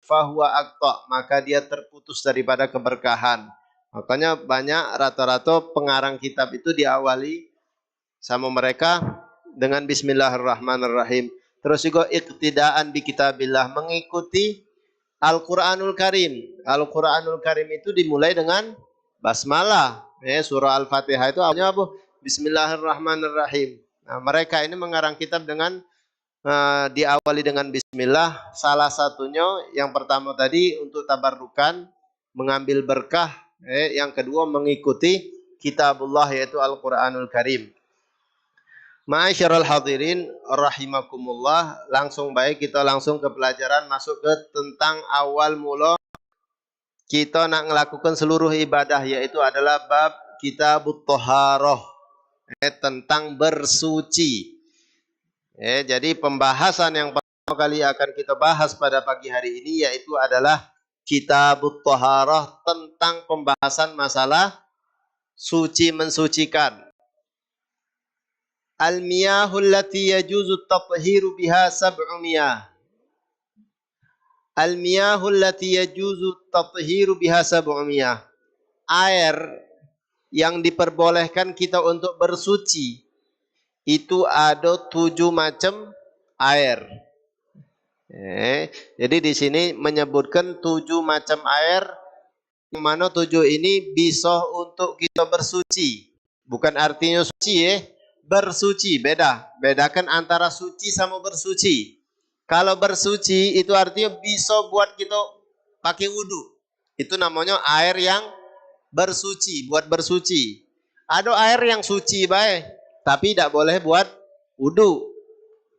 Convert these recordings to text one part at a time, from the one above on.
fahuwa aqta, maka dia terputus daripada keberkahan. Makanya banyak rata-rata pengarang kitab itu diawali sama mereka dengan Bismillahirrahmanirrahim. Terus juga iqtidaan bi kitabillah, mengikuti Al-Quranul Karim. Al-Quranul Karim itu dimulai dengan basmalah. Surah Al-Fatihah itu awalnya apa? Bismillahirrahmanirrahim. Nah, mereka ini mengarang kitab dengan diawali dengan bismillah. Salah satunya yang pertama tadi untuk tabarrukan, mengambil berkah. Yang kedua mengikuti kitabullah yaitu Al-Quranul Karim. Ma'asyiral hadirin rahimakumullah, langsung baik kita langsung ke pelajaran, masuk ke tentang awal mula kita nak melakukan seluruh ibadah, yaitu adalah bab kitabut thaharah, tentang bersuci. Jadi pembahasan yang pertama kali akan kita bahas pada pagi hari ini yaitu adalah kitabut thaharah, tentang pembahasan masalah suci mensucikan. Al-miyahul lati yajuzu at-tathiru biha sab'u miyah. Al-miyahul lati yajuzu at-tathiru biha sab'u miyah. Air yang diperbolehkan kita untuk bersuci itu ada 7 macam air. Jadi di sini menyebutkan 7 macam air, yang mana 7 ini bisa untuk kita bersuci. Bukan artinya suci bersuci, bedakan antara suci sama bersuci. Kalau bersuci itu artinya bisa buat kita pakai wudhu, itu namanya air yang bersuci, buat bersuci. Ada air yang suci baik, tapi tidak boleh buat wudhu.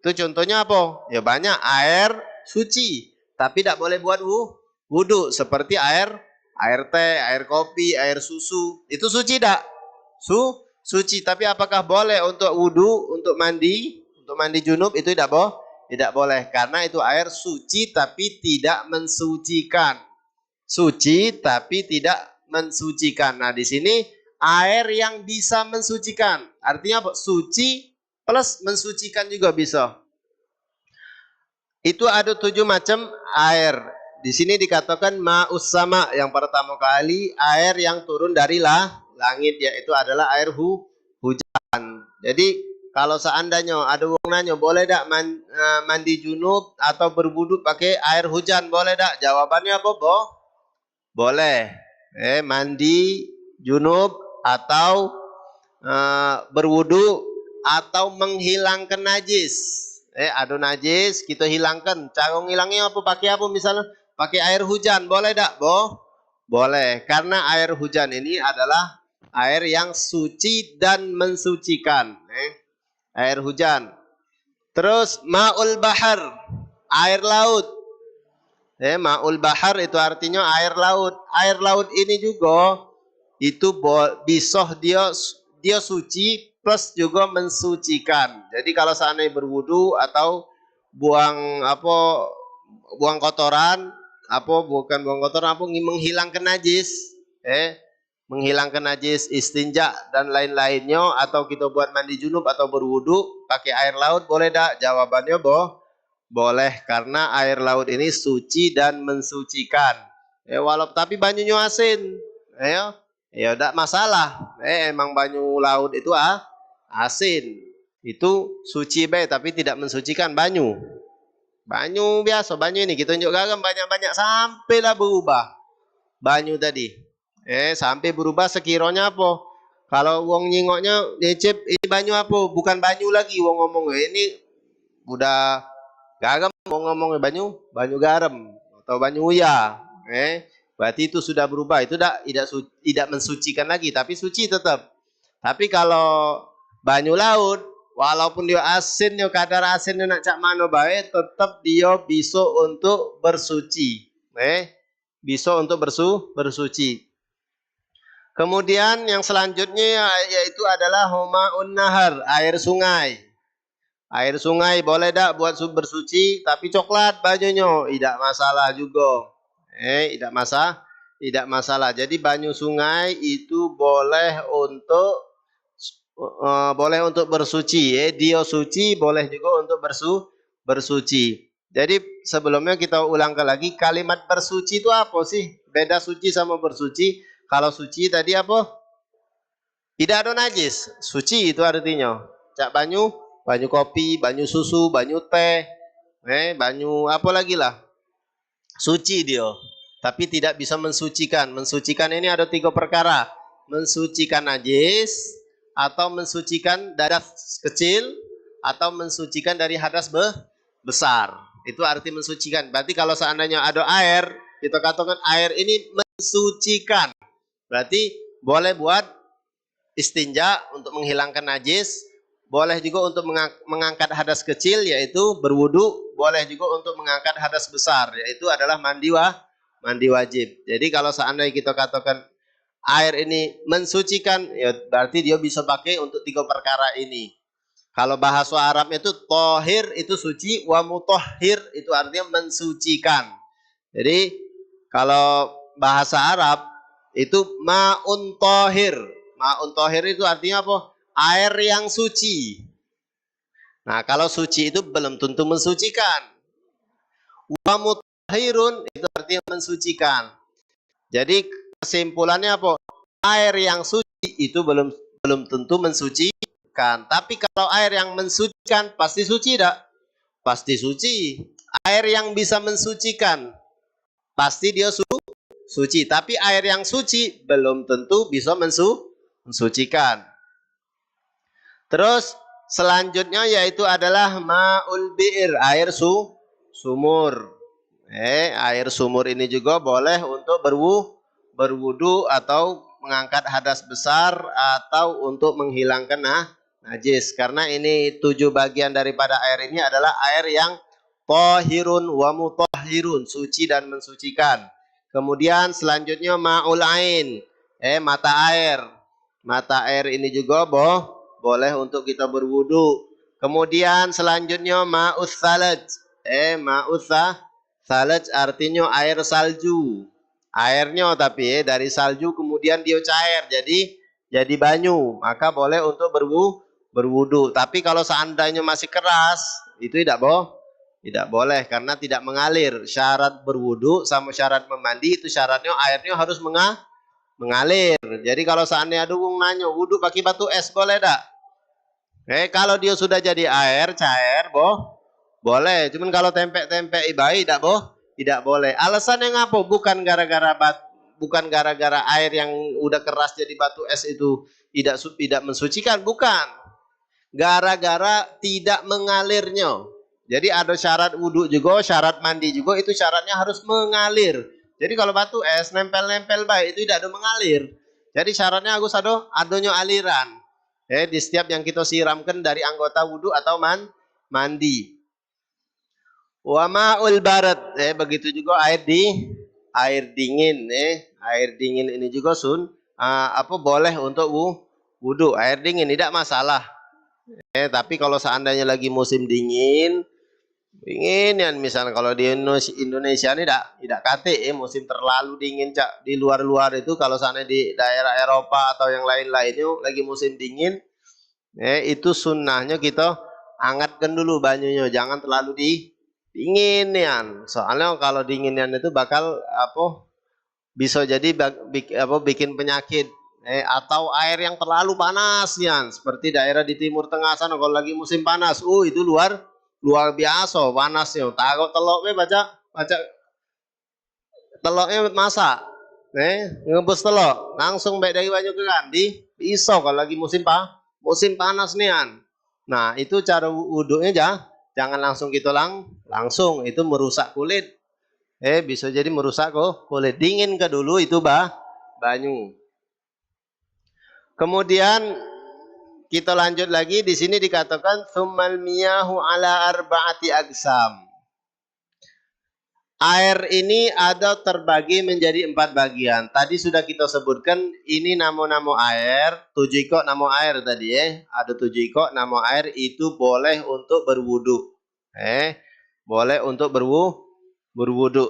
Itu contohnya apa? Ya banyak air suci, tapi tidak boleh buat wudhu. Seperti air teh, air kopi, air susu. Itu suci tidak? Suci, tapi apakah boleh untuk wudhu, untuk mandi junub? Itu tidak boleh, karena itu air suci tapi tidak mensucikan. Suci tapi tidak mensucikan. Nah di sini air yang bisa mensucikan, artinya apa? Suci plus mensucikan juga bisa. Itu ada 7 macam air. Di sini dikatakan ma'us sama, yang pertama kali air yang turun dari langit, yaitu adalah air hujan. Jadi kalau seandainya ada orang nanya, boleh tak mandi junub atau berwudu pakai air hujan, boleh tak? Jawabannya apa? Boleh. Mandi junub atau berwudu atau menghilangkan najis. Ada najis kita hilangkan. Cara ngilangnya apa? Pakai apa misalnya? Pakai air hujan, boleh tak? Boleh, karena air hujan ini adalah air yang suci dan mensucikan. Air hujan. Terus ma'ul bahar, air laut. Ma'ul bahar itu artinya air laut. Air laut ini juga itu bisa dia suci plus juga mensucikan. Jadi kalau seandainya berwudu atau buang kotoran, menghilangkan najis, menghilangkan najis, istinja dan lain-lainnya, atau kita buat mandi junub atau berwudu pakai air laut, boleh tak? Jawabannya boleh, karena air laut ini suci dan mensucikan. Walaupun tapi banyunya asin, ya tidak masalah. Emang banyu laut itu asin, itu suci tapi tidak mensucikan. Banyu biasa, banyu ini kita tunjuk garam banyak-banyak sampailah berubah banyu tadi. Sampai berubah sekiranya apa? Kalau wong nyingoknya nyicip, ini banyu apa? Bukan banyu lagi wong ngomong, ini udah garam, wong ngomong banyu garam atau banyu uya. Berarti itu sudah berubah, itu tidak mensucikan lagi, tapi suci tetap. Tapi kalau banyu laut, walaupun dia asin, dia kadar asinnya nak cak mana baik, tetap dia bisa untuk bersuci. Bisa untuk bersuci. Kemudian yang selanjutnya yaitu adalah homa'un nahar, air sungai. Air sungai boleh tak buat bersuci, tapi coklat bajunya, tidak masalah juga. Tidak masalah. Jadi banyu sungai itu boleh untuk bersuci. Dia suci, boleh juga untuk bersuci. Jadi sebelumnya kita ulang lagi, kalimat bersuci itu apa sih? Beda suci sama bersuci. Kalau suci tadi apa? Tidak ada najis. Suci itu artinya. Cak banyu, banyu kopi, banyu susu, banyu teh, banyu apa lagi lah. Suci dia. Tapi tidak bisa mensucikan. Mensucikan ini ada 3 perkara. Mensucikan najis, atau mensucikan hadas kecil, atau mensucikan dari hadas besar. Itu arti mensucikan. Berarti kalau seandainya ada air, kita katakan air ini mensucikan. Berarti boleh buat istinja untuk menghilangkan najis, boleh juga untuk mengangkat hadas kecil yaitu berwudu, boleh juga untuk mengangkat hadas besar yaitu adalah mandi wajib. Jadi kalau seandainya kita katakan air ini mensucikan, ya berarti dia bisa pakai untuk 3 perkara ini. Kalau bahasa Arabnya itu tohir itu suci, wa mutahhir itu artinya mensucikan. Jadi kalau bahasa Arab itu ma'un tohir. Ma'un tohir itu artinya apa? Air yang suci. Nah kalau suci itu belum tentu mensucikan. Wa mutahhirun itu artinya mensucikan. Jadi kesimpulannya apa? Air yang suci itu belum tentu mensucikan. Tapi kalau air yang mensucikan pasti suci tidak? Pasti suci. Air yang bisa mensucikan pasti dia suci. Tapi air yang suci belum tentu bisa mensucikan. Terus selanjutnya yaitu adalah ma'ul bi'ir, air sumur. Air sumur ini juga boleh untuk berwudu atau mengangkat hadas besar atau untuk menghilangkan najis. Karena ini 7 bagian daripada air ini adalah air yang tahirun wa mutahhirun, suci dan mensucikan. Kemudian selanjutnya ma'ul ain, mata air. Mata air ini juga boleh untuk kita berwudu. Kemudian selanjutnya ma'us salaj. Ma'us salaj artinya air salju. Airnya tapi dari salju kemudian dia cair jadi banyu, maka boleh untuk berwudu. Tapi kalau seandainya masih keras, itu tidak boleh karena tidak mengalir. Syarat berwudu sama syarat memandi itu syaratnya airnya harus mengalir. Jadi kalau seandainya ada wong nanya, wudu pakai batu es boleh tak? Kalau dia sudah jadi air cair, boleh. Cuman kalau tempe-tempe ibai tidak boleh. Alasannya ngapa? Bukan gara-gara air yang udah keras jadi batu es itu tidak mensucikan, bukan. Gara-gara tidak mengalirnya. Jadi ada syarat wudu juga, syarat mandi juga, itu syaratnya harus mengalir. Jadi kalau batu es nempel-nempel baik itu tidak ada mengalir. Jadi syaratnya harus adanya aliran. Di setiap yang kita siramkan dari anggota wudu atau mandi. Wa ma'ul barat, begitu juga air dingin, air dingin ini juga boleh untuk wudu. Air dingin tidak masalah. Tapi kalau seandainya lagi musim dingin ya misalnya kalau di Indonesia ini tidak kate musim terlalu dingin cak. Di luar itu kalau sana di daerah Eropa atau yang lain-lainnya lagi musim dingin, itu sunnahnya kita hangatkan dulu banyunya, jangan terlalu dinginian. Soalnya kalau dinginan itu bakal bisa jadi bikin penyakit. Atau air yang terlalu panas ya, seperti daerah di Timur Tengah sana kalau lagi musim panas, itu luar biasa panasnya. Takut teloknya baca teloknya masak, ngebus telok langsung baik dari banyu ke kandi iso kalau lagi musim panas nian. Nah itu cara wudhunya jangan langsung gitu langsung itu merusak kulit. Bisa jadi merusak kulit. Dingin ke dulu itu banyu. Kemudian kita lanjut lagi, di sini dikatakan tsummal miyahu ala arba'ati agsam. Air ini ada terbagi menjadi 4 bagian. Tadi sudah kita sebutkan ini nama-nama air, 7 ikut nama air tadi Ada 7 ikut nama air itu boleh untuk berwudu. Boleh untuk berwudu.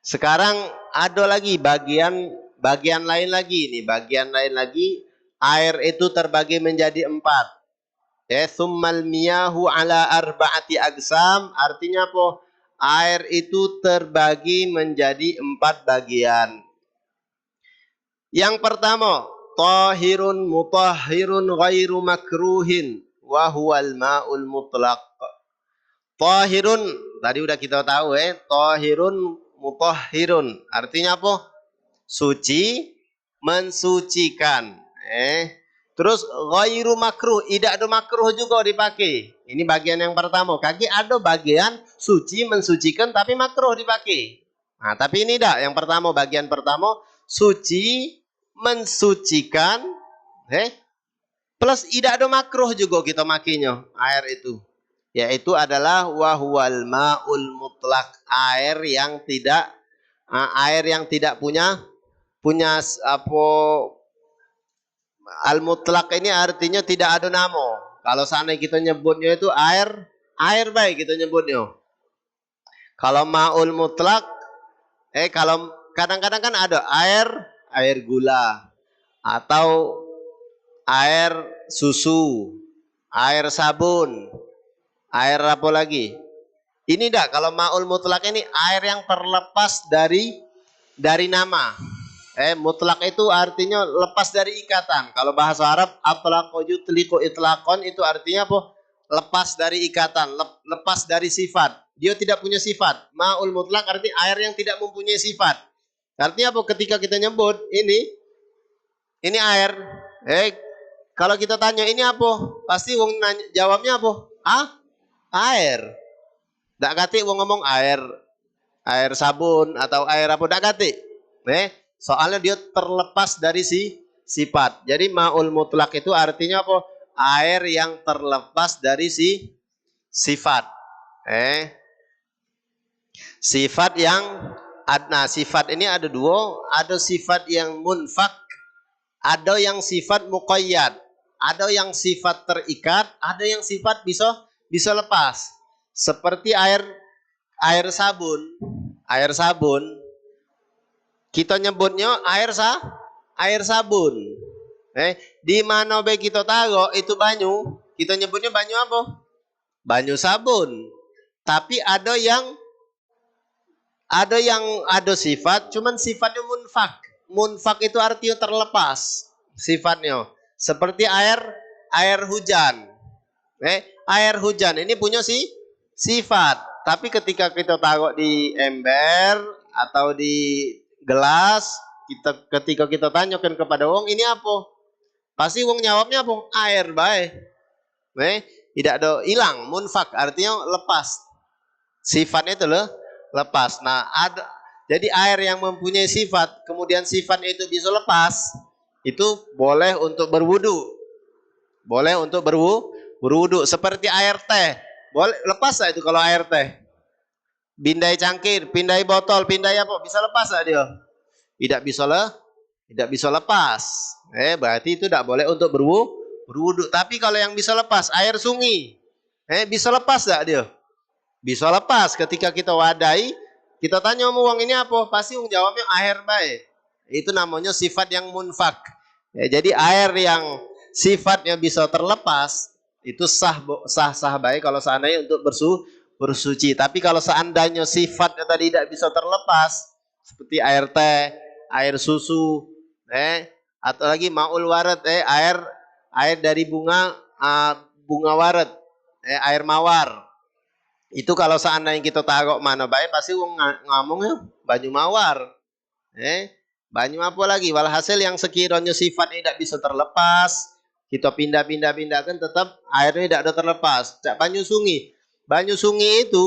Sekarang ada lagi bagian lain lagi nih, bagian lain lagi air itu terbagi menjadi 4. Tsummal miyahu ala arba'ati agsam, artinya apa? Air itu terbagi menjadi 4 bagian. Yang pertama, tahirun mutahhirun ghairu makruhin wa huwal ma'ul mutlaq. Tahirun, tadi udah kita tahu tahirun mutahhirun. Artinya apa? Suci, mensucikan. Terus ghairu makruh, tidak ada makruh juga dipakai. Ini bagian yang pertama. Kaki ada bagian suci, mensucikan tapi makruh dipakai. Nah, tapi ini dah yang pertama, bagian pertama suci, mensucikan, plus tidak ada makruh juga kita makinya air itu. Yaitu adalah wahwal ma'ul mutlak, air yang tidak punya apa, al mutlak ini artinya tidak ada nama. Kalau sana kita nyebutnya itu air baik kita nyebutnya. Kalau ma'ul mutlak, kalau kadang-kadang kan ada air gula atau air susu, air sabun, air apa lagi? Ini dah kalau ma'ul mutlak ini air yang terlepas dari nama. Mutlak itu artinya lepas dari ikatan. Kalau bahasa Arab atlaqo yutliqu itlaqon, itu artinya apa? Lepas dari ikatan, lepas dari sifat. Dia tidak punya sifat. Ma'ul mutlak artinya air yang tidak mempunyai sifat. Artinya apa? Ketika kita nyebut ini air. Kalau kita tanya ini apa? Pasti wong jawabnya apa? Air. Dak kati wong ngomong air sabun atau air apa, dak kati. Soalnya dia terlepas dari sifat. Jadi ma'ul mutlak itu artinya apa? Air yang terlepas dari sifat. Sifat yang sifat ini ada dua, ada sifat yang munfak, ada yang sifat muqayyad, ada yang sifat terikat, ada yang sifat bisa lepas. Seperti air sabun. Air sabun kita nyebutnya air sabun. Di mana baik kita tahu itu banyu, kita nyebutnya banyu apa? Banyu sabun. Tapi ada yang ada sifat, cuman sifatnya munfak. Munfak itu artinya terlepas sifatnya. Seperti air hujan. Air hujan ini punya sifat. Tapi ketika kita taruh di ember atau di gelas, ketika kita tanyakan kepada wong ini apa? Pasti wong jawabnya apa? Air baik. Tidak ada hilang, munfak artinya lepas. Sifatnya itu lepas. Nah, jadi air yang mempunyai sifat, kemudian sifatnya itu bisa lepas, itu boleh untuk berwudu. Boleh untuk berwudu. Seperti air teh. Boleh lepas lah itu kalau air teh. Pindai cangkir, pindai botol, pindai apa? Bisa lepas lah dia? Tidak bisa lepas. Berarti itu tidak boleh untuk berwudu. Tapi kalau yang bisa lepas, air sungai. Bisa lepas tak dia? Bisa lepas. Ketika kita wadai, kita tanya uang ini apa? Pasti jawabnya air baik. Itu namanya sifat yang munfak. Jadi air yang sifatnya bisa terlepas, itu sah baik kalau seandainya untuk bersuci. Tapi kalau seandainya sifatnya tadi tidak bisa terlepas, seperti air teh, air susu, atau lagi ma'ul warat, air dari bunga warat, air mawar. Itu kalau seandainya kita taruh mana baik, pasti ngomongnya banyu mawar. Banyu apa lagi? Walhasil yang sekiranya sifatnya tidak bisa terlepas, kita pindahkan, tetap airnya tidak ada terlepas. Banyu sungai. Banyu sungai itu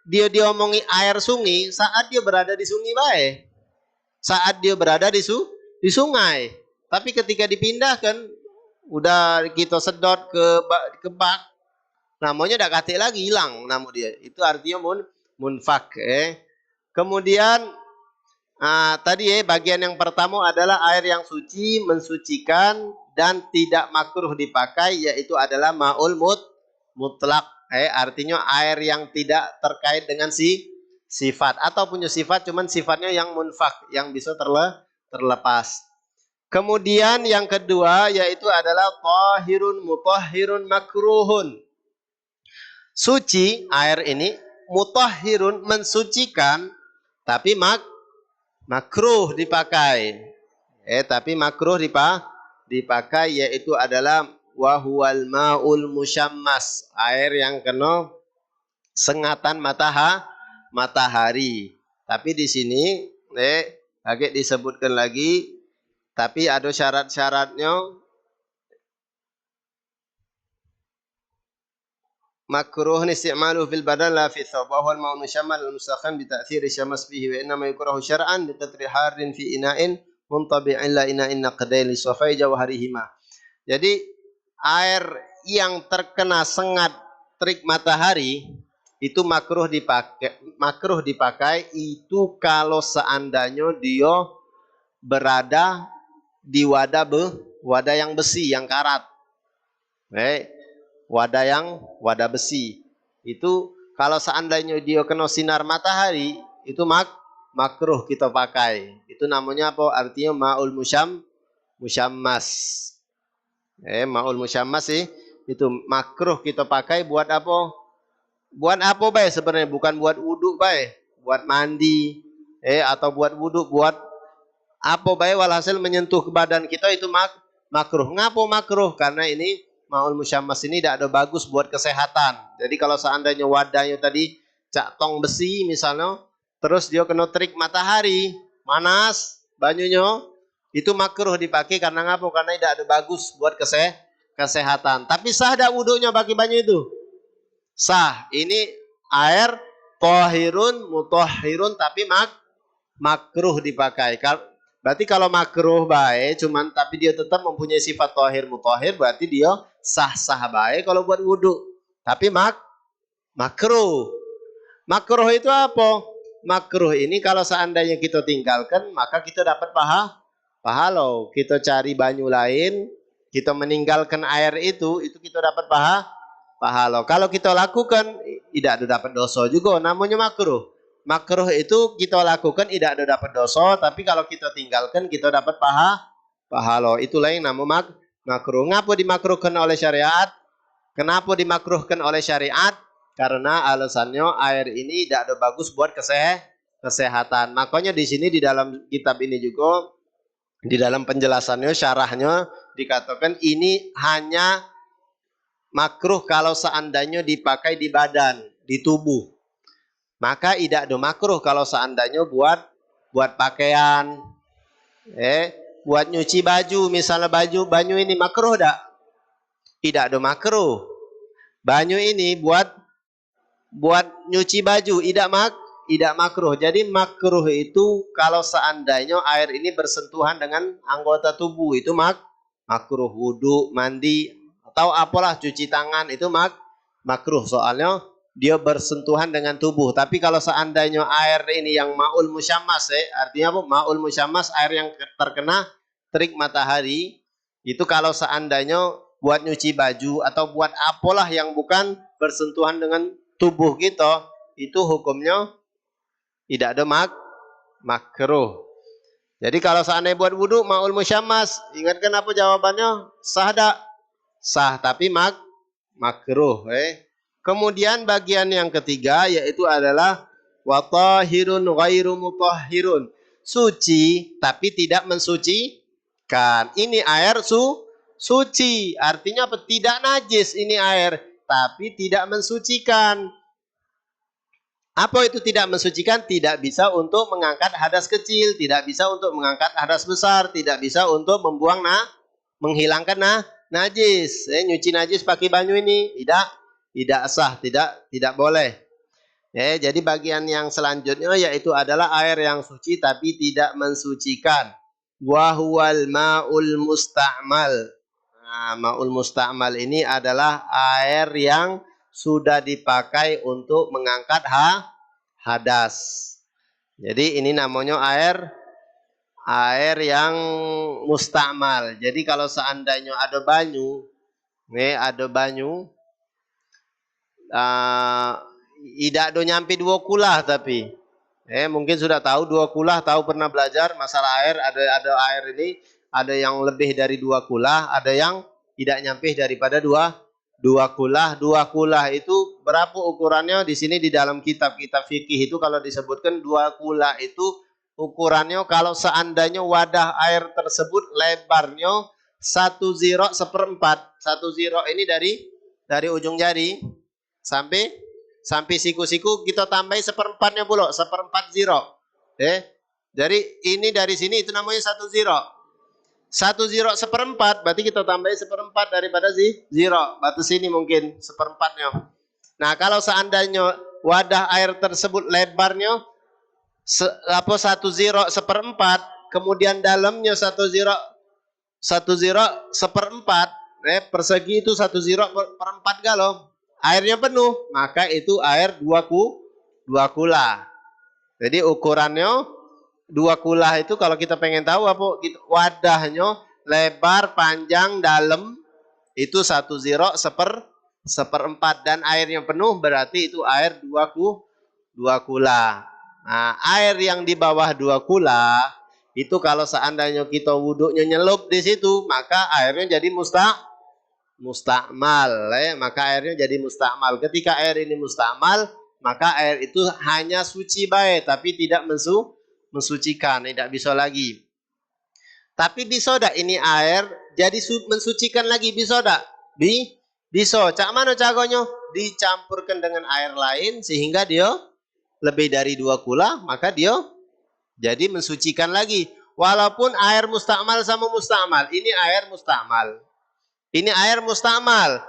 dia diomongi air sungai saat dia berada di sungai baik. Saat dia berada di sungai. Tapi ketika dipindahkan, udah kita sedot ke bak, namanya dah kate lagi hilang nama dia. Itu artinya munfak. Kemudian tadi bagian yang pertama adalah air yang suci, mensucikan dan tidak makruh dipakai, yaitu adalah ma'ul mutlak. Artinya air yang tidak terkait dengan sifat atau punya sifat, cuman sifatnya yang munfak, yang bisa terlepas. Kemudian yang kedua yaitu adalah tahirun mutahhirun makruhun. Suci air ini, mutahhirun mensucikan, tapi makruh dipakai. Tapi makruh dipakai yaitu adalah wahuwal ma'ul musyammas, air yang kena sengatan matahari. Tapi di sini agak disebutkan lagi, tapi ada syarat-syaratnya. Makruh isti'maluhu fil badan la fi thawb wa huwa al-ma'u musyammal al-musakhan bi ta'thiri syamas fihi wa innama yukrahu syar'an bi qadri harin fi ina'in muntabi'in la ina'in naqdain li safai jawharihima. Jadi air yang terkena sengat terik matahari itu makruh dipakai itu kalau seandainya dia berada di wadah yang besi, yang karat. Wadah besi. Itu kalau seandainya dia kena sinar matahari, itu makruh kita pakai. Itu namanya apa? Artinya ma'ul musyammas. Ma'ul musyammas sih, itu makruh kita pakai buat apa? Buat apa baik sebenarnya? Bukan buat wudhu baik, buat mandi, atau buat wudhu, buat apa baik, walhasil menyentuh ke badan kita itu makruh. Ngapa makruh? Karena ini ma'ul musyammas ini tidak ada bagus buat kesehatan. Jadi kalau seandainya wadahnya tadi cak tong besi misalnya, terus dia kena terik matahari, panas banyunya, itu makruh dipakai karena ngapa? Karena tidak ada bagus buat kesehatan. Tapi sah dak wudhunya pakai banyu itu? Sah. Ini air tahirun mutahhirun tapi makruh dipakai. Berarti kalau makruh baik, cuman tapi dia tetap mempunyai sifat tahir mutahhir, berarti dia sah-sah baik kalau buat wudhu. Tapi makruh. Makruh itu apa? Makruh ini kalau seandainya kita tinggalkan, maka kita dapat pahala. Kita cari banyu lain, kita meninggalkan air itu kita dapat pahala. Kalau kita lakukan, tidak ada dapat dosa juga, namanya makruh. Makruh itu kita lakukan tidak ada dapat dosa, tapi kalau kita tinggalkan kita dapat pahala. Itulah yang namanya makruh. Ngapa dimakruhkan oleh syariat? Kenapa dimakruhkan oleh syariat? Karena alasannya air ini tidak ada bagus buat kesehatan. Makanya di sini di dalam kitab ini juga, di dalam penjelasannya, syarahnya dikatakan ini hanya makruh kalau seandainya dipakai di badan, di tubuh. Maka tidak ada makruh kalau seandainya buat pakaian, buat nyuci baju, misalnya banyu ini makruh dak? Tidak ada makruh. Banyu ini buat nyuci baju, tidak makruh. Jadi makruh itu kalau seandainya air ini bersentuhan dengan anggota tubuh, itu makruh. Wudhu, mandi, atau apalah, cuci tangan, itu makruh. Soalnya dia bersentuhan dengan tubuh. Tapi kalau seandainya air ini yang ma'ul musyammas, artinya apa? Ma'ul musyammas, air yang terkena terik matahari, itu kalau seandainya buat nyuci baju atau buat apalah yang bukan bersentuhan dengan tubuh kita, itu hukumnya tidak ada makruh. Jadi kalau seandainya buat wudhu ma'ul musyammas, ingatkan apa jawabannya? Sah dak? Sah, tapi makruh. Kemudian bagian yang ketiga yaitu adalah wa tahirun ghairu mutahhirun. Suci tapi tidak mensucikan. Ini air suci, artinya apa? Tidak najis ini air, tapi tidak mensucikan. Apa itu tidak mensucikan? Tidak bisa untuk mengangkat hadas kecil, tidak bisa untuk mengangkat hadas besar, tidak bisa untuk membuang menghilangkan najis. Nyuci najis pakai banyu ini tidak sah, tidak boleh. Jadi bagian yang selanjutnya yaitu adalah air yang suci tapi tidak mensucikan. Wa huwal ma'ul musta'mal. Ma'ul musta'mal ini adalah air yang sudah dipakai untuk mengangkat hadas. Jadi ini namanya air yang musta'mal. Jadi kalau seandainya ada banyu, tidak do nyampe 2 kulah, tapi mungkin sudah tahu 2 kulah, tahu pernah belajar masalah air, ada air ini ada yang lebih dari 2 kulah, ada yang tidak nyampe daripada 2 kulah. 2 kulah itu berapa ukurannya? Di sini di dalam kitab-kitab fikih itu kalau disebutkan 2 kulah itu ukurannya kalau seandainya wadah air tersebut lebarnya 1 ziro seperempat. 1 ziro ini dari ujung jari sampai siku-siku kita tambahin seperempatnya pula, seperempat ziro. Jadi ini dari sini itu namanya 1 ziro. 1 ziro seperempat, berarti kita tambahin seperempat daripada ziro. Batu sini mungkin seperempatnya. Nah, kalau seandainya wadah air tersebut lebarnya 1 ziro seperempat, kemudian dalamnya 1 ziro seperempat, persegi itu 1 ziro per 4 galon. Airnya penuh, maka itu air 2 kulah. Jadi ukurannya 2 kulah itu kalau kita pengen tahu apa wadahnya lebar, panjang, dalam itu 1 ziro seperempat dan airnya penuh berarti itu air 2 kulah. Nah, air yang di bawah 2 kulah itu kalau seandainya kita wuduknya nyelup di situ maka airnya jadi mustakmal, maka airnya jadi mustakmal. Ketika air ini mustakmal maka air itu hanya suci baik tapi tidak mensucikan, tidak bisa lagi. Tapi bisa tak ini air jadi mensucikan lagi, bisa tak? Bisa. Cak mana caranya? Dicampurkan dengan air lain sehingga dia lebih dari 2 kulah, maka dia jadi mensucikan lagi. Walaupun air mustakmal sama mustakmal, ini air mustakmal. Ini air mustakmal.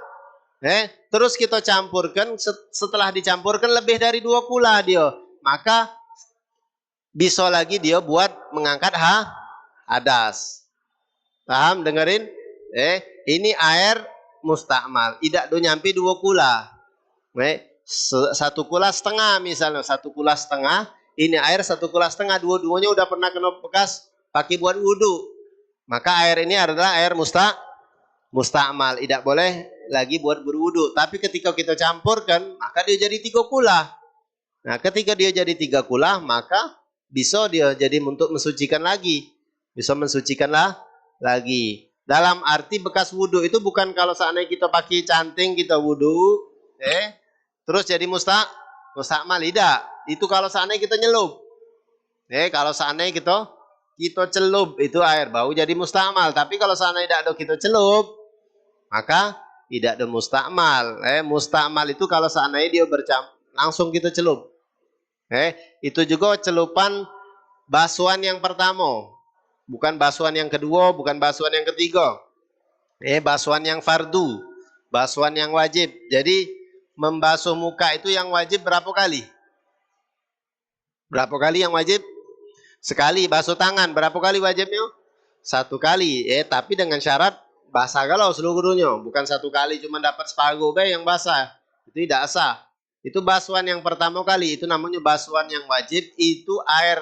Terus kita campurkan, setelah dicampurkan lebih dari 2 kulah dia, maka bisa lagi dia buat mengangkat hadas. Paham? Dengerin? Ini air mustakmal. Tidak do nyampe 2 kulah. 1 kulah setengah misalnya. 1 kulah setengah. Ini air 1 kulah setengah. Dua-duanya udah pernah kena bekas pakai buat wudhu. Maka air ini adalah air mustakmal. Tidak boleh lagi buat berwudhu. Tapi ketika kita campurkan, maka dia jadi 3 kulah. Nah, ketika dia jadi 3 kulah, maka bisa dia jadi untuk mensucikan lagi. Bisa mensucikanlah lagi. Dalam arti bekas wudhu itu bukan kalau seandainya kita pakai canting kita wudhu, terus jadi mustakmal, tidak. Itu kalau seandainya kita nyelup. Kalau seandainya kita celup itu air bau jadi mustakmal. Tapi kalau seandainya tidak ada kita celup, maka tidak ada mustakmal. Mustakmal itu kalau seandainya dia bercampur langsung kita celup. Itu juga celupan basuhan yang pertama, bukan basuhan yang kedua, bukan basuhan yang ketiga. Basuhan yang fardu, basuhan yang wajib. Jadi membasuh muka itu yang wajib berapa kali? Berapa kali yang wajib? Sekali. Basuh tangan berapa kali wajibnya? 1 kali. Tapi dengan syarat basah kalau seluruhnya, bukan 1 kali cuma dapat separuh yang basah. Itu tidak sah. Itu basuhan yang pertama kali, itu namanya basuhan yang wajib, itu air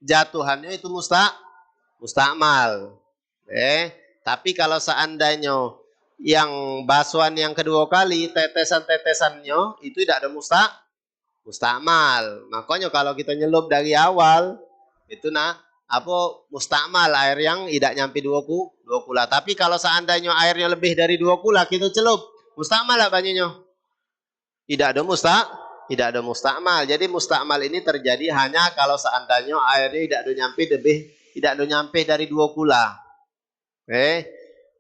jatuhannya itu mustakmal. Tapi kalau seandainya yang basuhan yang kedua kali, tetesan-tetesannya itu tidak ada mustakmal. Makanya kalau kita nyelup dari awal, itu mustakmal, air yang tidak nyampe 2 kulah. Tapi kalau seandainya airnya lebih dari 2 kulah, kita celup, mustakmal lah banyunya. Tidak ada mustakmal. Jadi mustakmal ini terjadi hanya kalau seandainya airnya tidak ada nyampe dari 2 kulah.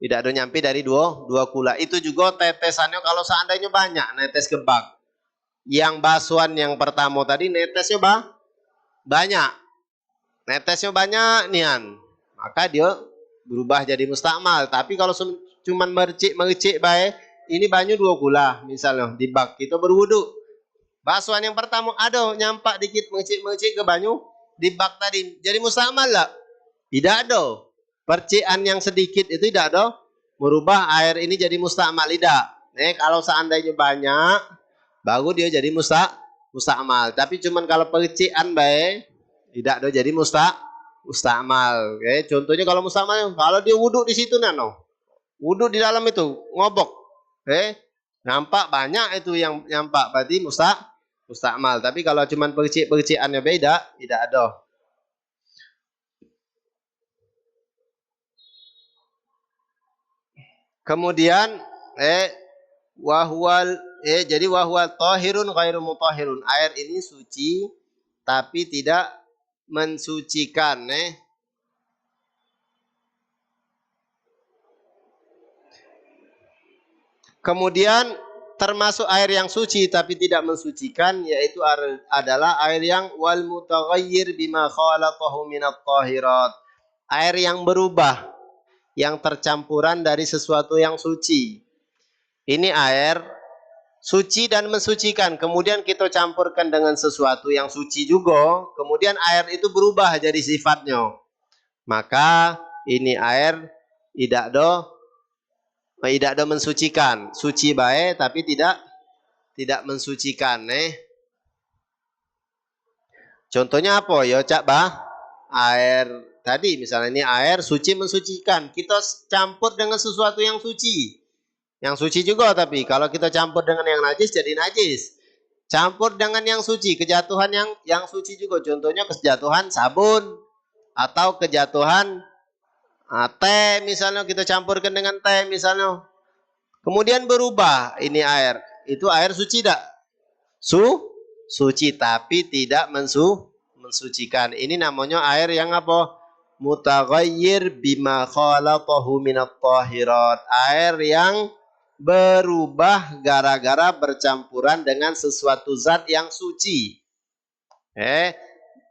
Tidak ada nyampe dari 2 kulah. Itu juga tetesannya kalau seandainya banyak, netes gebak. Yang basuhan yang pertama tadi netesnya banyak. Netesnya banyak nian. Maka dia berubah jadi mustakmal. Tapi kalau cuma mercik baik, ini banyu 2 kulah misalnya di bak kita berwudu. Basuhan yang pertama ada nyampak dikit mengecik ke banyu di bak tadi. Jadi mustakmal lah? Tidak ada. Percikan yang sedikit itu tidak ada merubah air ini jadi mustakmal, tidak. Kalau seandainya banyak baru dia jadi mustakmal. Tapi cuman kalau percikan baik tidak ada jadi mustakmal. Contohnya kalau mustakmal, kalau dia wudu di situ wudu di dalam itu ngobok. Nampak banyak itu yang nyampak berarti mustakmal. Tapi kalau cuma percikannya beda, tidak ada. Kemudian jadi wahwal tahirun ghairu mutahhirun. Air ini suci tapi tidak mensucikan. Kemudian termasuk air yang suci tapi tidak mensucikan yaitu adalah air yang wal mutaghayyir bima khalaqahu minat tahirat. Air yang berubah, yang tercampuran dari sesuatu yang suci. Ini air suci dan mensucikan. Kemudian kita campurkan dengan sesuatu yang suci juga. Kemudian air itu berubah jadi sifatnya. Maka ini air tidak do mensucikan. Suci baik tapi tidak mensucikan. Contohnya apa? Ya cak bah. Air tadi misalnya ini air suci mensucikan. Kita campur dengan sesuatu yang suci. Yang suci juga tapi kalau kita campur dengan yang najis jadi najis. Campur dengan yang suci, kejatuhan yang suci juga. Contohnya kejatuhan sabun atau kejatuhan teh misalnya kita campurkan dengan teh misalnya. Kemudian berubah ini air. Itu air suci tidak? Suci tapi tidak mensucikan. Ini namanya air yang apa? Mutaghayyir bima khalaqahu minat tahirat. Air yang berubah gara-gara bercampuran dengan sesuatu zat yang suci.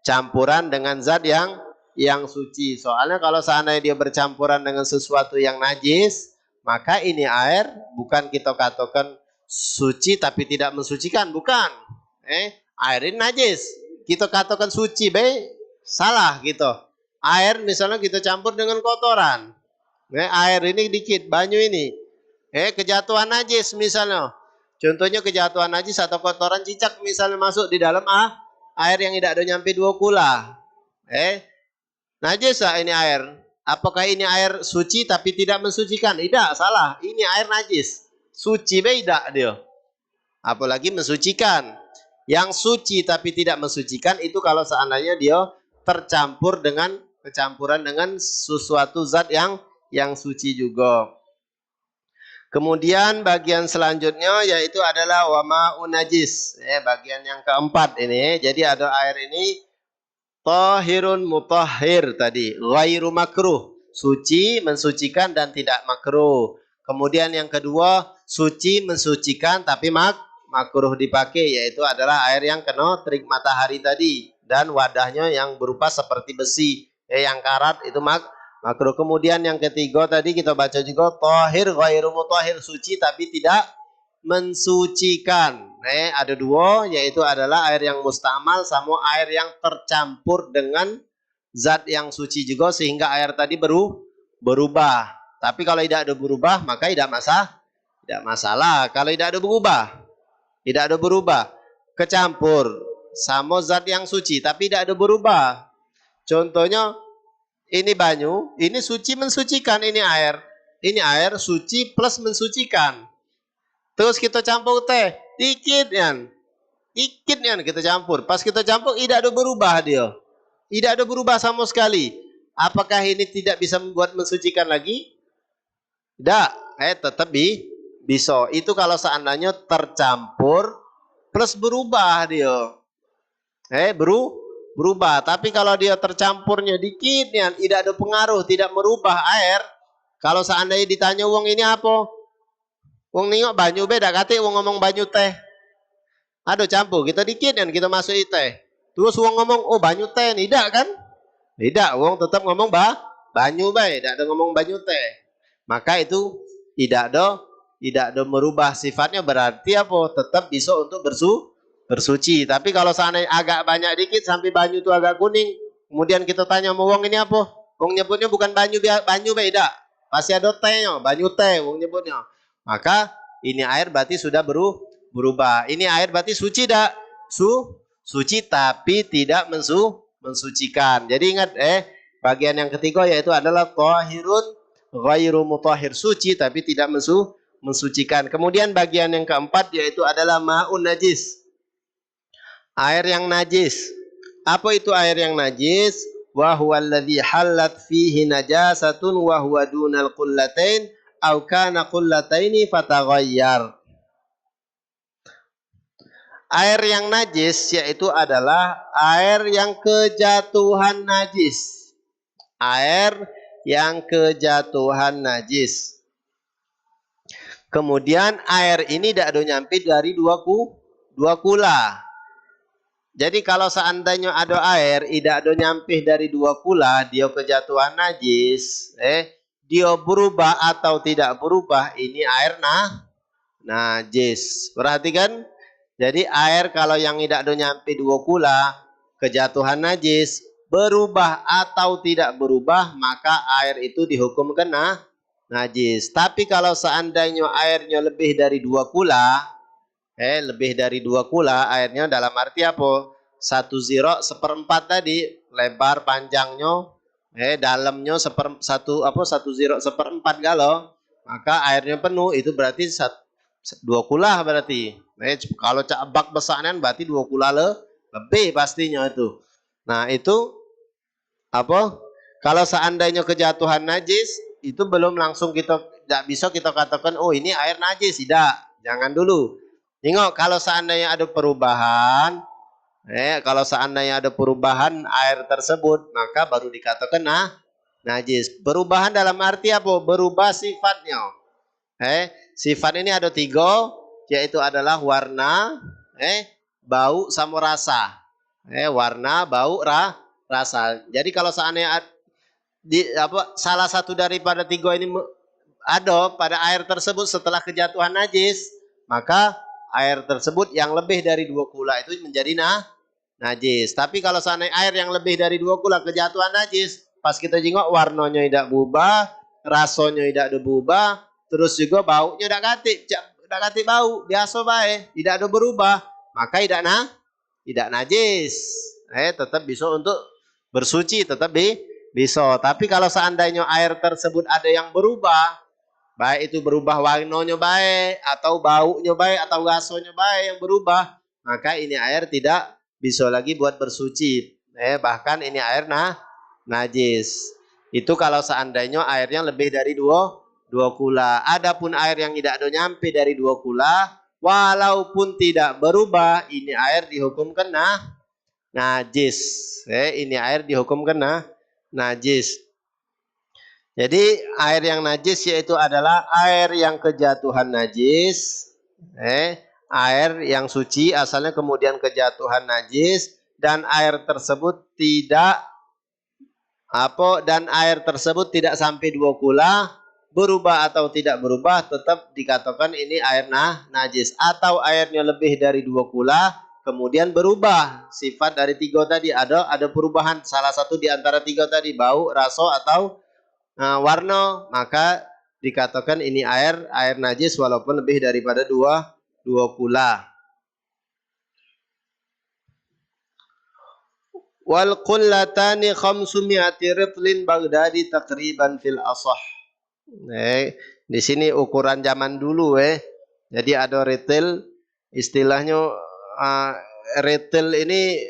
Campuran dengan zat yang suci. Soalnya kalau seandainya dia bercampuran dengan sesuatu yang najis, maka ini air bukan kita katakan suci tapi tidak mensucikan, bukan. Air ini najis. Kita katakan suci, salah gitu. Air misalnya kita campur dengan kotoran. Air ini dikit, banyu ini. Kejatuhan najis misalnya. Contohnya kejatuhan najis atau kotoran cicak misalnya masuk di dalam air yang tidak ada nyampe 2 kula. Najis ini air. Apakah ini air suci tapi tidak mensucikan? Tidak, salah. Ini air najis. Suci beda dia. Apalagi mensucikan. Yang suci tapi tidak mensucikan itu kalau seandainya dia kecampuran dengan sesuatu zat yang suci juga. Kemudian bagian selanjutnya yaitu adalah wama'un najis. Bagian yang keempat ini. Jadi ada air ini tahirun mutahhir tadi, ghairu makruh. Suci, mensucikan dan tidak makruh. Kemudian yang kedua, suci, mensucikan tapi makruh dipakai, yaitu adalah air yang kena terik matahari tadi dan wadahnya yang berupa seperti besi, yang karat itu makruh. Kemudian yang ketiga tadi kita baca juga tahir ghairu mutahhir, suci tapi tidak mensucikan. Ada dua, yaitu adalah air yang mustamal sama air yang tercampur dengan zat yang suci juga sehingga air tadi berubah. Tapi kalau tidak ada berubah maka tidak masalah. Kalau tidak ada berubah, kecampur sama zat yang suci tapi tidak ada berubah. Contohnya ini banyu, ini suci mensucikan, ini air. Ini air suci plus mensucikan. Terus kita campur teh, dikit yan kita campur. Pas kita campur tidak ada berubah dia. Tidak ada berubah sama sekali. Apakah ini tidak bisa membuat mensucikan lagi? Tidak, tetap bisa. Itu kalau seandainya tercampur plus berubah dia. Berubah. Tapi kalau dia tercampurnya dikit yan, tidak ada pengaruh, tidak merubah air. Kalau seandainya ditanya wong ini apa? Wong nengok banyu beda kate wong ngomong banyu teh. Aduh campur kita dikit dan kita masuk teh. Terus wong ngomong oh banyu teh, tidak kan? Tidak, wong tetap ngomong banyu bae, tidak ada ngomong banyu teh. Maka itu tidak ada merubah sifatnya, berarti apa? Tetap bisa untuk bersuci. Tapi kalau seandainya agak banyak dikit sampai banyu itu agak kuning, kemudian kita tanya mau wong ini apa? Wong nyebutnya bukan banyu beda. Pasti ada tehnya, banyu teh wong nyebutnya. Maka ini air berarti sudah berubah. Ini air berarti suci tidak? Suci tapi tidak mensucikan. Jadi ingat bagian yang ketiga yaitu adalah tahirun ghairu mutahhir, suci tapi tidak mensucikan. Kemudian bagian yang keempat yaitu adalah ma'un najis. Air yang najis. Apa itu air yang najis? Wa huwa alladhi halat fihi najasatun wa huwa dunal qullatain au kana qullataini fataghayyar. Air yang najis yaitu adalah air yang kejatuhan najis. Air yang kejatuhan najis. Kemudian air ini tidak ada nyampe dari dua kula. Jadi kalau seandainya ada air tidak ada nyampe dari dua kula, dia kejatuhan najis, dia berubah atau tidak berubah, ini air najis. Perhatikan. Jadi air kalau yang tidak ada nyampe dua kula, kejatuhan najis, berubah atau tidak berubah, maka air itu dihukum kena najis. Tapi kalau seandainya airnya lebih dari dua kula, lebih dari dua kula airnya dalam arti apa? 1 ziro seperempat tadi, lebar panjangnya, dalamnya 1 ziro seperempat galau, maka airnya penuh, itu berarti 2 kula berarti. Kalau bak besarnya berarti 2 kula lebih pastinya itu. Nah itu apa? Kalau seandainya kejatuhan najis, itu belum langsung tidak bisa kita katakan, oh ini air najis. Tidak, jangan dulu. Tengok, kalau seandainya ada perubahan, kalau seandainya ada perubahan air tersebut, maka baru dikatakan najis. Perubahan dalam arti apa? Berubah sifatnya. Sifat ini ada 3, yaitu adalah warna, bau sama rasa. Warna, bau, rasa. Jadi kalau seandainya salah satu daripada 3 ini ada pada air tersebut setelah kejatuhan najis, maka air tersebut yang lebih dari 2 kula itu menjadi najis. Tapi kalau seandainya air yang lebih dari 2 kula kejatuhan najis, pas kita jengok warnanya tidak berubah, rasanya tidak berubah, terus juga baunya tidak ganti bau, biasa baik, tidak ada berubah, maka tidak najis. Tetap bisa untuk bersuci, tetap bisa. Tapi kalau seandainya air tersebut ada yang berubah, baik itu berubah warnanya baik, atau baunya baik, atau rasanya baik yang berubah, maka ini air tidak bisa lagi buat bersuci. Bahkan ini air najis. Itu kalau seandainya airnya lebih dari 2 kula. Adapun air yang tidak ada nyampe dari 2 kula, walaupun tidak berubah, ini air dihukum kena najis. Ini air dihukum kena najis. Jadi air yang najis yaitu adalah air yang kejatuhan najis, air yang suci asalnya kemudian kejatuhan najis, dan air tersebut tidak tidak sampai 2 kula, berubah atau tidak berubah, tetap dikatakan ini air najis. Atau airnya lebih dari 2 kula, kemudian berubah sifat dari 3 tadi, ada perubahan salah satu di antara 3 tadi, bau, rasa atau warna, maka dikatakan ini air najis walaupun lebih daripada 2 kula. Wal qullatani 500 ritlin Baghdadi takriban fil asah. Di sini ukuran zaman dulu, jadi ada retail, istilahnya retail ini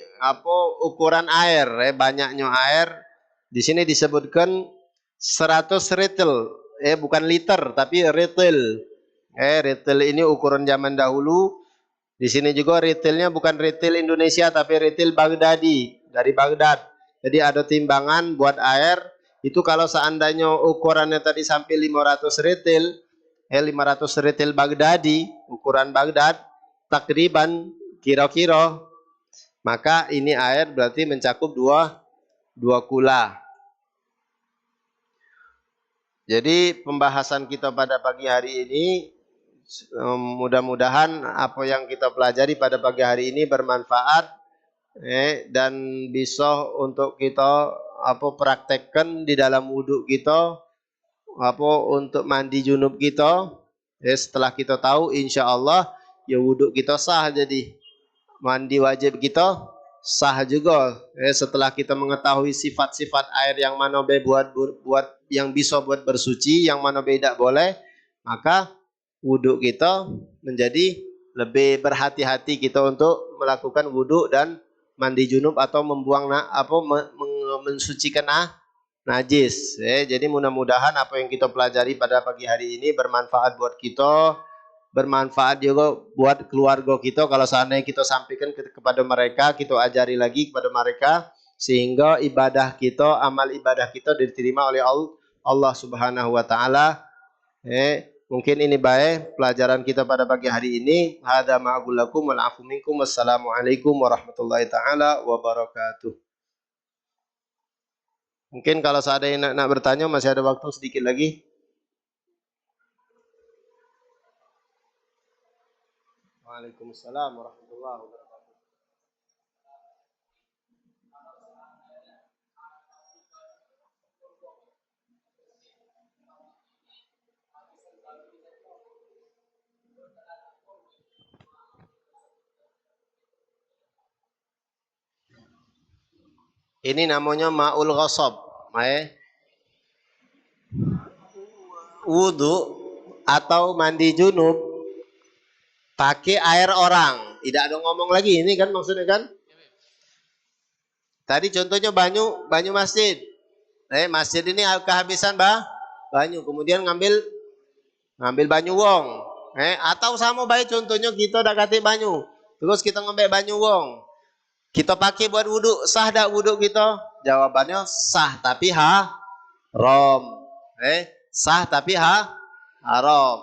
ukuran air, banyaknya air. Di sini disebutkan 100 retail, bukan liter tapi retail. Retail ini ukuran zaman dahulu. Di sini juga retailnya bukan retail Indonesia tapi retail Baghdadi, dari Baghdad. Jadi ada timbangan buat air. Itu kalau seandainya ukurannya tadi sampai 500 retail, 500 retail Baghdadi, ukuran Baghdad, takriban kira-kira, maka ini air berarti mencakup 2 kula. Jadi pembahasan kita pada pagi hari ini, mudah-mudahan apa yang kita pelajari pada pagi hari ini bermanfaat, dan bisa untuk kita praktekkan di dalam wudhu kita, untuk mandi junub kita. Setelah kita tahu, insya Allah ya wudhu kita sah, jadi mandi wajib kita sah juga. Setelah kita mengetahui sifat-sifat air yang mana buat yang bisa buat bersuci, yang mana tidak boleh, maka wudhu kita menjadi lebih berhati-hati kita untuk melakukan wudhu dan mandi junub atau membuang mensucikan najis. Jadi mudah-mudahan apa yang kita pelajari pada pagi hari ini bermanfaat buat kita, bermanfaat juga buat keluarga kita. Kalau seandainya kita sampaikan kepada mereka, kita ajari lagi kepada mereka, sehingga ibadah kita, amal ibadah kita diterima oleh Allah Subhanahu wa taala. Mungkin ini baik pelajaran kita pada pagi hari ini. Hada ma'agulakum wal afu minkum. Wassalamualaikum warahmatullahi taala wabarakatuh. Mungkin kalau seandainya nak bertanya, masih ada waktu sedikit lagi. Waalaikumsalam warahmatullahi wabarakatuh. Ini namanya ma'ul ghasab. Wudu atau mandi junub pakai air orang. Tidak ada ngomong lagi ini kan maksudnya kan? Tadi contohnya banyu masjid. Masjid ini kehabisan banyu, kemudian ngambil banyu wong. Atau sama baik contohnya kita dah kate banyu. Terus kita ngambil banyu wong. Kita pakai buat wudhu, sah tak wudhu kita? Jawabannya sah tapi haram. Sah tapi haram.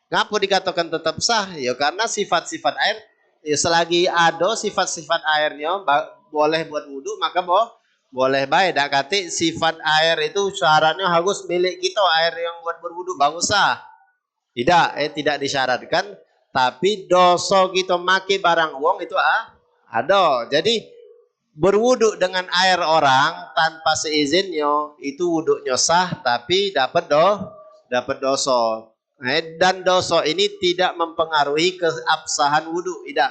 Ngapa dikatakan tetap sah? Ya karena sifat-sifat air, ya selagi ada sifat-sifat airnya boleh buat wudhu, maka boleh baik. Tak kata sifat air itu syaratnya harus milik kita, air yang buat berwudhu baru sah. Tidak, tidak disyaratkan. Tapi dosa kita make barang uang itu ada. Jadi berwudhu dengan air orang tanpa seizinnya itu wudhunya sah tapi dapat dosa. Dan dosa ini tidak mempengaruhi keabsahan wudhu. Tidak.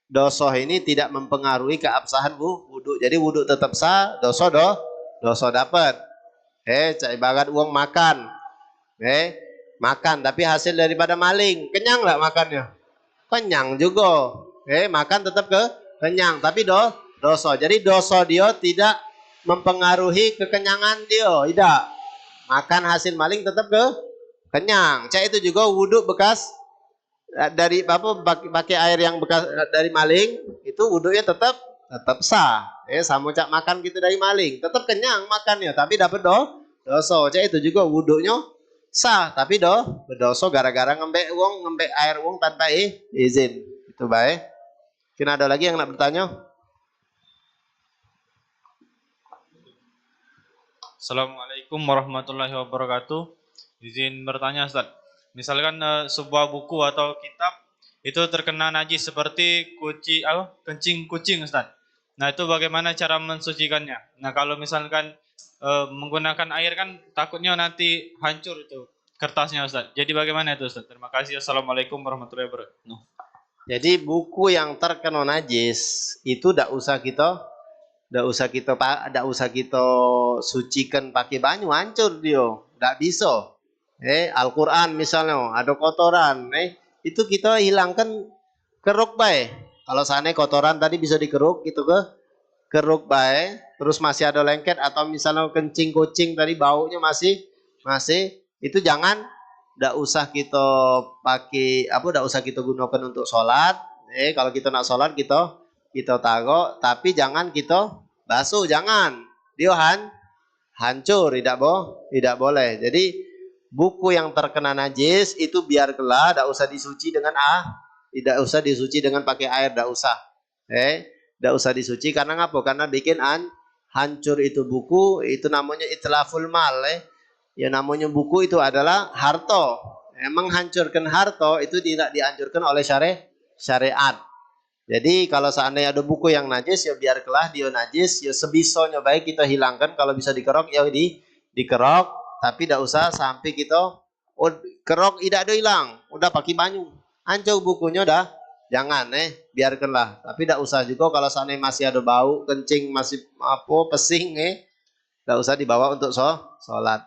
Dosa ini tidak mempengaruhi keabsahan wudhu. Jadi wudhu tetap sah, dosa dapat. Cak ibarat uang makan. Makan tapi hasil daripada maling. Kenyang nggak makannya? Kenyang juga. Makan tetap kenyang tapi dosa. Jadi dosa dia tidak mempengaruhi kekenyangan dia. Tidak. Makan hasil maling tetap kenyang. Cak itu juga wudhu bekas dari pakai air yang bekas dari maling itu wudhunya tetap sah. Sama cak makan gitu dari maling tetap kenyang makannya tapi dapat dosa. Cak itu juga wudhunya sah tapi berdosa gara-gara ngembek air uang tanpa izin. Itu baik. Mungkin ada lagi yang nak bertanya? Assalamualaikum warahmatullahi wabarakatuh. Izin bertanya Ustaz. Misalkan sebuah buku atau kitab itu terkena najis seperti kencing kucing Ustaz. Nah, itu bagaimana cara mensucikannya? Nah, kalau misalkan menggunakan air kan takutnya nanti hancur itu kertasnya Ustaz. Jadi bagaimana itu Ustaz? Terima kasih. Assalamualaikum warahmatullahi wabarakatuh. Jadi buku yang terkena najis itu tidak usah kita sucikan pakai banyu, hancur dia. Tidak bisa. Al-Quran misalnya ada kotoran, itu kita hilangkan keruk baik. Kalau seandainya kotoran tadi bisa dikeruk gitu keruk baik, terus masih ada lengket atau misalnya kencing kucing tadi baunya masih itu jangan, tidak usah kita pakai tidak usah kita gunakan untuk sholat. Kalau kita nak sholat kita taruh, tapi jangan kita basuh, jangan dia hancur, tidak boleh. Jadi buku yang terkena najis itu biarlah, tidak usah disuci tidak usah disuci dengan pakai air, tidak usah. Tidak usah disuci karena ngapa? Karena bikin hancur itu buku, itu namanya itlaful mal. Ya namanya buku itu adalah harta. Menghancurkan harta itu tidak dianjurkan oleh syariat. Jadi kalau seandainya ada buku yang najis ya biarlah dia najis, ya sebisanya baik kita hilangkan. Kalau bisa dikerok ya dikerok, tapi tidak usah sampai kita kerok tidak ada hilang, udah pakai banyu, hancur bukunya dah. Jangan biarkanlah. Tapi tidak usah juga kalau seandainya masih ada bau kencing, masih pesing tidak usah dibawa untuk sholat.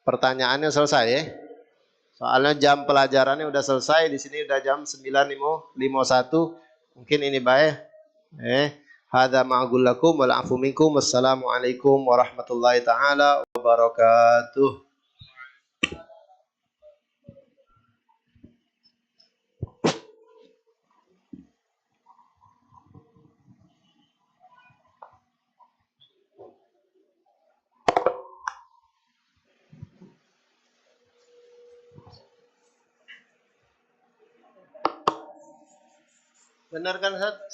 Pertanyaannya selesai ya. Soalnya jam pelajarannya udah selesai. Di sini udah jam 9.51. Mungkin ini baik. Hadza ma'qul lakum wal afu minkum. Wassalamualaikum warahmatullahi taala wabarakatuh. Benar kan Ustaz?